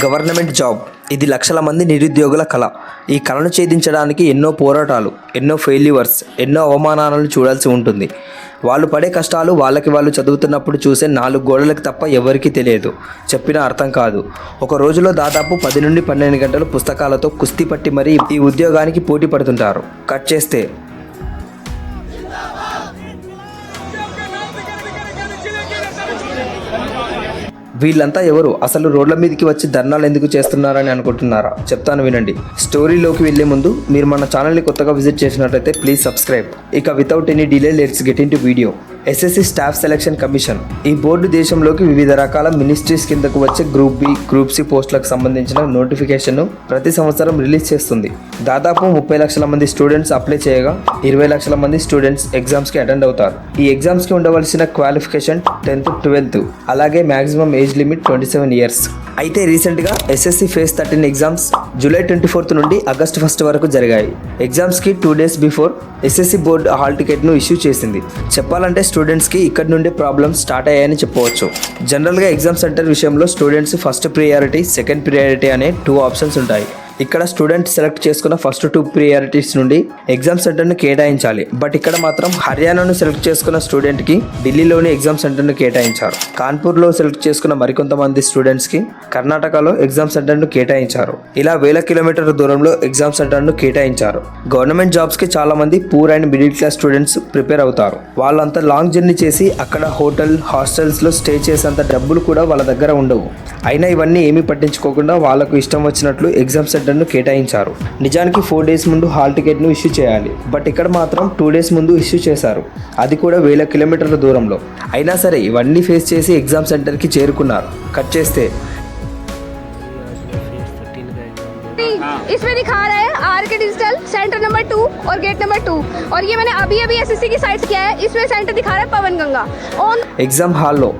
Government job ఇది లక్షల మంది నిరుద్యోగుల కళ. ఈ కళను ఛేదించడానికి ఎన్నో పోరాటాలు, ఎన్నో ఫెయిల్యూర్స్, ఎన్నో అవమానాలను చూడాల్సి ఉంటుంది. వాళ్ళు పడే కష్టాలు వాళ్ళు చదువుతున్నప్పుడు చూసే 4 గోడలకు తప్ప ఎవరికీ తెలియదు, చెప్పినా అర్థం కాదు. ఒక రోజులో దాదాపు 10 నుండి 12 గంటలు పుస్తకాలతో కుస్తీ పట్టి మరీ ఈ ఉద్యోగానికి పోటీ పడుతుంటారు. కట్ చేస్తే వీళ్ళంతా ఎవరు? అసలు రోడ్ల మీదకి వచ్చి ధర్నాలు ఎందుకు చేస్తున్నారని అనుకుంటున్నారా? చెప్తాను వినండి. స్టోరీలోకి వెళ్లే ముందు మీరు మన ఛానల్ని కొత్తగా విజిట్ చేసినట్లయితే ప్లీజ్ సబ్స్క్రైబ్. ఇక without any delay let's get in to video. SSC staff selection commission ఈ బోర్డు దేశంలోకి వివిధ రకాల మినిస్ట్రీస్ కిందకు వచ్చే గ్రూప్ బి, గ్రూప్ సి పోస్టులకు సంబంధించిన నోటిఫికేషన్ను ప్రతి సంవత్సరం రిలీజ్ చేస్తుంది. దాదాపు 30 లక్షల మంది స్టూడెంట్స్ అప్లై చేయగా 20 లక్షల మంది స్టూడెంట్స్ ఎగ్జామ్స్కి అటెండ్ అవుతారు. ఈ ఎగ్జామ్స్కి ఉండవలసిన క్వాలిఫికేషన్ 10th, 12th, అలాగే మ్యాక్సిమం ఏజ్ లిమిట్ 27 ఇయర్స్. అయితే రీసెంట్గా ఎస్ఎస్సి ఫేజ్ 13 ఎగ్జామ్స్ జూలై 24 నుండి ఆగస్ట్ 1 వరకు జరిగాయి. ఎగ్జామ్స్కి 2 days before SSC board hall టికెట్ను ఇష్యూ చేసింది. చెప్పాలంటే స్టూడెంట్స్కి ఇక్కడ నుండి ప్రాబ్లమ్స్ స్టార్ట్ అయ్యాయని చెప్పవచ్చు. జనరల్గా ఎగ్జామ్ సెంటర్ విషయంలో students first priority, second priority అనే 2 ఆప్షన్స్ ఉంటాయి. ఇక్కడ స్టూడెంట్ సెలెక్ట్ చేసుకున్న ఫస్ట్ 2 ప్రియారిటీస్ నుండి ఎగ్జామ్ సెంటర్ను కేటాయించాలి. బట్ ఇక్కడ మాత్రం హర్యానాను సెలెక్ట్ చేసుకున్న స్టూడెంట్కి ఢిల్లీలోని ఎగ్జామ్ సెంటర్ను కేటాయించారు. కాన్పూర్లో సెలెక్ట్ చేసుకున్న మరికొంతమంది స్టూడెంట్స్కి కర్ణాటకలో ఎగ్జామ్ సెంటర్ను కేటాయించారు. ఇలా వేల కిలోమీటర్ల దూరంలో ఎగ్జామ్ సెంటర్ను కేటాయించారు. గవర్నమెంట్ జాబ్స్కి చాలా మంది poor and middle class students prepare అవుతారు. వాళ్ళంతా లాంగ్ జర్నీ చేసి అక్కడ హోటల్, హాస్టల్స్లో స్టే చేసేంత డబ్బులు కూడా వాళ్ళ దగ్గర ఉండవు. అయినా ఇవన్నీ ఏమీ పట్టించుకోకుండా వాళ్ళకు ఇష్టం వచ్చినట్లు ఎగ్జామ్ సెంటర్ను కేటాయించారు. నిజానికి 4 days ముందు హాల్ టికెట్ను ఇష్యూ చేయాలి. బట్ ఇక్కడ మాత్రం 2 days ముందు ఇష్యూ చేశారు. అది కూడా వేల కిలోమీటర్ల దూరంలో. అయినా సరే ఇవన్నీ ఫేస్ చేసి ఎగ్జామ్ సెంటర్కి చేరుకున్నారు. కట్ చేస్తే इसमें दिखा रहा है आरके डिजिटल सेंटर नंबर 2 और गेट नंबर 2 और ये मैंने अभी एसएससी की साइट से किया है. इसमें सेंटर दिखा रहा है पवन गंगा ऑन. ఎగ్జామ్ హాల్లో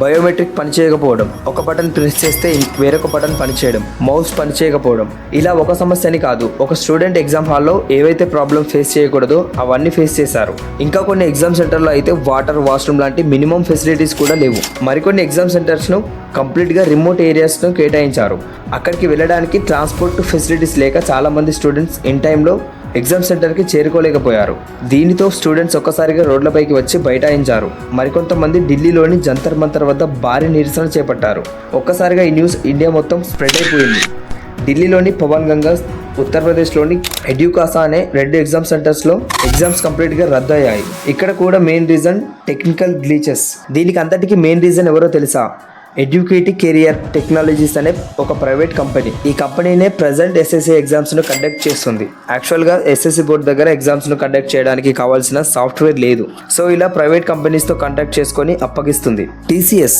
బయోమెట్రిక్ పనిచేయకపోవడం, ఒక బటన్ ప్రెస్ చేస్తే వేరొక బటన్ పనిచేయడం, మౌస్ పనిచేయకపోవడం, ఇలా ఒక సమస్యని కాదు, ఒక స్టూడెంట్ ఎగ్జామ్ హాల్లో ఏవైతే ప్రాబ్లమ్ ఫేస్ చేయకూడదో అవన్నీ ఫేస్ చేశారు. ఇంకా కొన్ని ఎగ్జామ్ సెంటర్లో అయితే వాటర్, వాష్రూమ్ లాంటి మినిమం ఫెసిలిటీస్ కూడా లేవు. మరికొన్ని ఎగ్జామ్ సెంటర్స్ను కంప్లీట్గా రిమోట్ ఏరియాస్ను కేటాయించారు. అక్కడికి వెళ్ళడానికి ట్రాన్స్పోర్ట్ ఫెసిలిటీస్ లేక చాలామంది స్టూడెంట్స్ ఇన్ టైంలో ఎగ్జామ్ సెంటర్కి చేరుకోలేకపోయారు. దీనితో స్టూడెంట్స్ ఒక్కసారిగా రోడ్లపైకి వచ్చి బైఠాయించారు. మరికొంతమంది ఢిల్లీలోని జంతర్ మంతర్ వద్ద భారీ నిరసన చేపట్టారు. ఒక్కసారిగా ఈ న్యూస్ ఇండియా మొత్తం స్ప్రెడ్ అయిపోయింది. ఢిల్లీలోని పవన్ గంగా, ఉత్తరప్రదేశ్లోని ఎడ్యుకాసా అనే 2 ఎగ్జామ్ సెంటర్స్లో ఎగ్జామ్స్ కంప్లీట్గా రద్దయ్యాయి. ఇక్కడ కూడా మెయిన్ రీజన్ టెక్నికల్ గ్లీచెస్. దీనికి అంతటికీ మెయిన్ రీజన్ ఎవరో తెలుసా? ఎడ్యుకేటివ్ కెరియర్ టెక్నాలజీస్ అనే ఒక ప్రైవేట్ కంపెనీ. ఈ కంపెనీనే ప్రజెంట్ ఎస్ఎస్సి ఎగ్జామ్స్ను కండక్ట్ చేస్తుంది. యాక్చువల్గా ఎస్ఎస్సి బోర్డు దగ్గర ఎగ్జామ్స్ను కండక్ట్ చేయడానికి కావాల్సిన సాఫ్ట్వేర్ లేదు. సో ఇలా ప్రైవేట్ కంపెనీస్తో కండక్ట్ చేసుకొని అప్పగిస్తుంది. టీసీఎస్,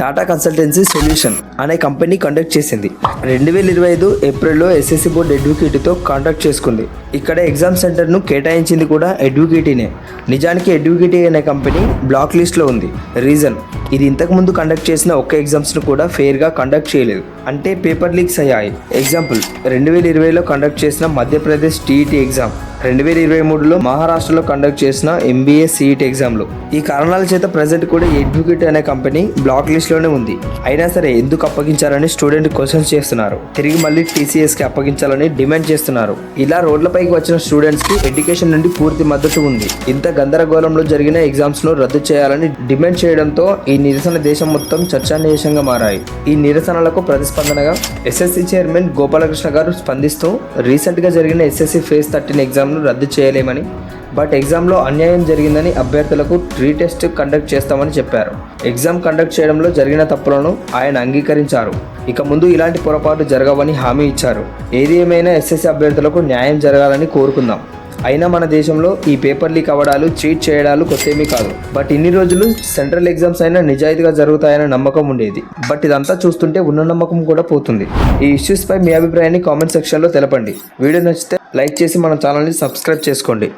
టాటా కన్సల్టెన్సీ సొల్యూషన్ అనే కంపెనీ కండక్ట్ చేసింది. 2025 ఏప్రిల్లో ఎస్ఎస్సి బోర్డు ఎడ్యుకేటీతో కాంటాక్ట్ చేసుకుంది. ఇక్కడ ఎగ్జామ్ సెంటర్ను కేటాయించింది కూడా ఎడ్యుకేటీనే. నిజానికి ఎడ్యుకేటీ అనే కంపెనీ బ్లాక్ లిస్ట్లో ఉంది. రీజన్, ఇది ఇంతకుముందు కండక్ట్ చేసిన ఒక్క ఎగ్జామ్స్ను కూడా ఫెయిర్గా కండక్ట్ చేయలేదు, అంటే పేపర్ లీక్స్ అయ్యాయి. ఎగ్జాంపుల్, 2020లో కండక్ట్ చేసిన మధ్యప్రదేశ్ టీఈటీ ఎగ్జామ్, 2023లో మహారాష్ట్రలో కండక్ట్ చేసిన ఎంబీఏ సిఈటీ ఎగ్జామ్లు. ఈ కారణాల చేత ప్రజెంట్ కూడా ఎడ్యుకేట్ అనే కంపెనీ బ్లాక్ లిస్ట్లోనే ఉంది. అయినా సరే ఎందుకు అప్పగించారని స్టూడెంట్ క్వశ్చన్స్ చేస్తున్నారు. తిరిగి మళ్ళీ టీసీఎస్కి అప్పగించాలని డిమాండ్ చేస్తున్నారు. ఇలా రోడ్లపైకి వచ్చిన స్టూడెంట్స్కి ఎడ్యుకేషన్ నుండి పూర్తి మద్దతు ఉంది. ఇంత గందరగోళంలో జరిగిన ఎగ్జామ్స్ను రద్దు చేయాలని డిమాండ్ చేయడంతో ఈ నిరసన దేశం మొత్తం చర్చానీయాంశంగా మారాయి. ఈ నిరసనలకు ప్రతిస్పందనగా ఎస్ఎస్సి చైర్మన్ గోపాలకృష్ణ గారు స్పందిస్తూ రీసెంట్గా జరిగిన ఎస్ఎస్సి ఫేజ్ 13 ఎగ్జామ్ను రద్దు చేయలేమని, బట్ ఎగ్జామ్లో అన్యాయం జరిగిందని అభ్యర్థులకు రీటెస్ట్ కండక్ట్ చేస్తామని చెప్పారు. ఎగ్జామ్ కండక్ట్ చేయడంలో జరిగిన తప్పులను ఆయన అంగీకరించారు. ఇక ముందు ఇలాంటి పొరపాటు జరగవని హామీ ఇచ్చారు. ఏది ఏమైనా ఎస్ఎస్సి అభ్యర్థులకు న్యాయం జరగాలని కోరుకుందాం. అయినా మన దేశంలో ఈ పేపర్ లీక్ అవ్వడాలు, చీట్ చేయడాలు కొత్తేమీ కాదు. బట్ ఇన్ని రోజులు సెంట్రల్ ఎగ్జామ్స్ అయినా నిజాయితీగా జరుగుతాయన్న నమ్మకం ఉండేది. బట్ ఇదంతా చూస్తుంటే ఉన్న నమ్మకం కూడా పోతుంది. ఈ ఇష్యూస్ పై మీ అభిప్రాయాన్ని కామెంట్ సెక్షన్లో తెలపండి. వీడియో నచ్చితే లైక్ చేసి మన ఛానల్ని సబ్స్క్రైబ్ చేసుకోండి.